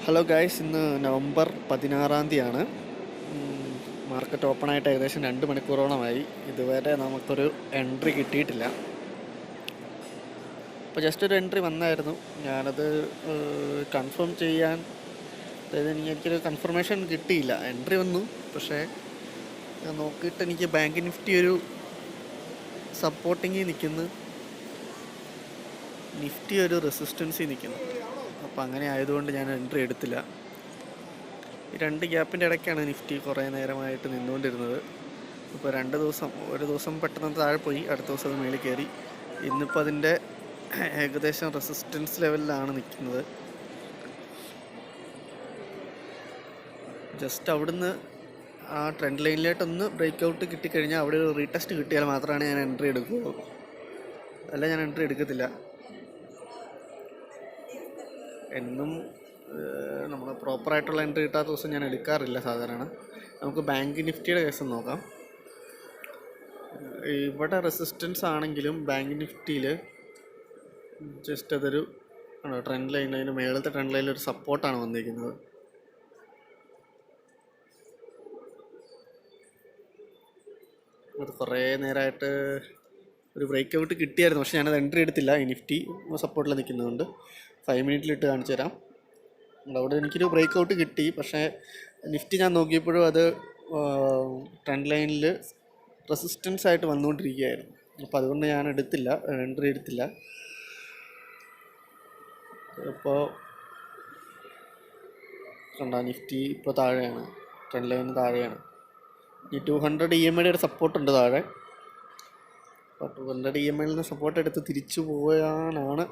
Hello guys, ഇന്ന് November 16 market open ആയിട്ട് ഏകദേശം 2 മണിക്കൂറോളമായി. ഇതുവരെ നമുക്കൊരു എൻട്രി കിട്ടിയിട്ടില്ല. അപ്പോൾ ജസ്റ്റ് ഒരു എൻട്രി വന്നായിരുന്നു. ഞാനത് കൺഫേം ചെയ്യാൻ, അതായത് എനിക്കൊരു കൺഫർമേഷൻ കിട്ടിയില്ല. എൻട്രി വന്നു, പക്ഷേ ഞാൻ നോക്കിയിട്ട് എനിക്ക് ബാങ്ക് നിഫ്റ്റി ഒരു സപ്പോർട്ടിങ്ങിൽ നിൽക്കുന്നു, നിഫ്റ്റി ഒരു റെസിസ്റ്റൻസിൽ നിൽക്കുന്നു. അപ്പോൾ അങ്ങനെ ആയതുകൊണ്ട് ഞാൻ എൻട്രി എടുത്തില്ല. ഈ 2 ഗ്യാപ്പിൻ്റെ ഇടയ്ക്കാണ് നിഫ്റ്റി കുറേ നേരമായിട്ട് നിന്നുകൊണ്ടിരുന്നത്. ഇപ്പോൾ ഒരു ദിവസം പെട്ടെന്ന് താഴെ പോയി, അടുത്ത ദിവസം അത് മേളിൽ കയറി. ഇന്നിപ്പോൾ അതിൻ്റെ ഏകദേശം റെസിസ്റ്റൻസ് ലെവലിലാണ് നിൽക്കുന്നത്. ജസ്റ്റ് അവിടുന്ന് ആ ട്രെൻഡ് ലൈനിലോട്ടൊന്ന് ബ്രേക്ക് ഔട്ട് കിട്ടിക്കഴിഞ്ഞാൽ അവിടെ ഒരു റീടെസ്റ്റ് കിട്ടിയാൽ മാത്രമാണ് ഞാൻ എൻട്രി എടുക്കുകയുള്ളൂ, അല്ല ഞാൻ എൻട്രി എടുക്കത്തില്ല. എന്നും നമ്മൾ പ്രോപ്പറായിട്ടുള്ള എൻട്രി കിട്ടാത്ത ദിവസം ഞാൻ എടുക്കാറില്ല സാധാരണ. നമുക്ക് ബാങ്ക് നിഫ്റ്റിയുടെ കേസ് നോക്കാം. ഇവിടെ റെസിസ്റ്റൻസ് ആണെങ്കിലും ബാങ്ക് നിഫ്റ്റിയിൽ ജസ്റ്റ് അതൊരു ട്രെൻഡ് ലൈൻ, അതിന് മേളത്തെ ട്രെൻഡ് ലൈനിൽ ഒരു സപ്പോർട്ടാണ് വന്നിരിക്കുന്നത്. അത് കുറേ നേരമായിട്ട് ഒരു ബ്രേക്ക് ഔട്ട് കിട്ടിയായിരുന്നു, പക്ഷേ ഞാനത് എൻട്രി എടുത്തില്ല. ഈ നിഫ്റ്റി സപ്പോർട്ടിൽ നിൽക്കുന്നതുകൊണ്ട് 5 മിനിറ്റിലിട്ട് കാണിച്ചു തരാം. അവിടെ എനിക്കൊരു ബ്രേക്ക് ഔട്ട് കിട്ടി, പക്ഷേ നിഫ്റ്റി ഞാൻ നോക്കിയപ്പോഴും അത് ട്രെൻഡ് ലൈനിൽ റെസിസ്റ്റൻസ് ആയിട്ട് വന്നുകൊണ്ടിരിക്കുകയായിരുന്നു. അപ്പോൾ അതുകൊണ്ട് ഞാൻ എൻട്രി എടുത്തില്ല. ഇപ്പോൾ നിഫ്റ്റി ഇപ്പോൾ താഴെയാണ്, ട്രെൻഡ് ലൈനിന് താഴെയാണ്. ഈ 200 EMAയുടെ ഒരു സപ്പോർട്ടുണ്ട് താഴെ. അപ്പോൾ 200 EMAയിൽ നിന്ന് സപ്പോർട്ട് എടുത്ത് തിരിച്ചു പോകാനാണ്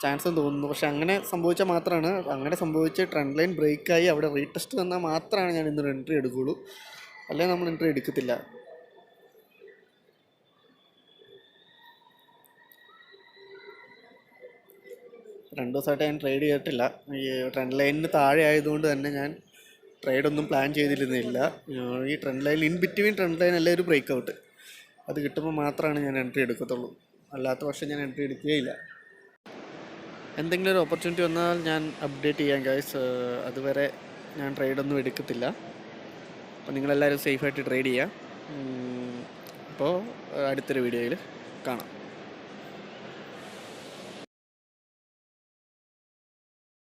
ചാൻസ് എന്ന് തോന്നുന്നു. പക്ഷെ അങ്ങനെ സംഭവിച്ചാൽ മാത്രമാണ്, അങ്ങനെ സംഭവിച്ച് ട്രെൻഡ് ലൈൻ ബ്രേക്കായി അവിടെ റീടെസ്റ്റ് തന്നാൽ മാത്രമാണ് ഞാൻ ഇന്നൊരു എൻട്രി എടുക്കുകയുള്ളൂ, അല്ലെങ്കിൽ നമ്മൾ എൻട്രി എടുക്കത്തില്ല. രണ്ട് ദിവസമായിട്ട് ഞാൻ ട്രേഡ് ചെയ്തിട്ടില്ല. ഈ ട്രെൻഡ് ലൈനിന് താഴെ ആയതുകൊണ്ട് തന്നെ ഞാൻ ട്രേഡൊന്നും പ്ലാൻ ചെയ്തിരുന്നില്ല. ഈ trend line, in between trend line അല്ലേ ഒരു ബ്രേക്ക് ഔട്ട്, അത് കിട്ടുമ്പോൾ മാത്രമാണ് ഞാൻ എൻട്രി എടുക്കത്തുള്ളൂ, അല്ലാത്ത പക്ഷം ഞാൻ എൻട്രി എടുക്കുകയില്ല. എന്തെങ്കിലും ഒരു ഓപ്പർച്യൂണിറ്റി വന്നാൽ ഞാൻ അപ്ഡേറ്റ് ചെയ്യാം ഗൈസ്. അതുവരെ ഞാൻ ട്രേഡൊന്നും എടുക്കത്തില്ല. അപ്പോൾ നിങ്ങളെല്ലാവരും സേഫായിട്ട് ട്രേഡ് ചെയ്യുക. അപ്പോൾ അടുത്തൊരു വീഡിയോയിൽ കാണാം.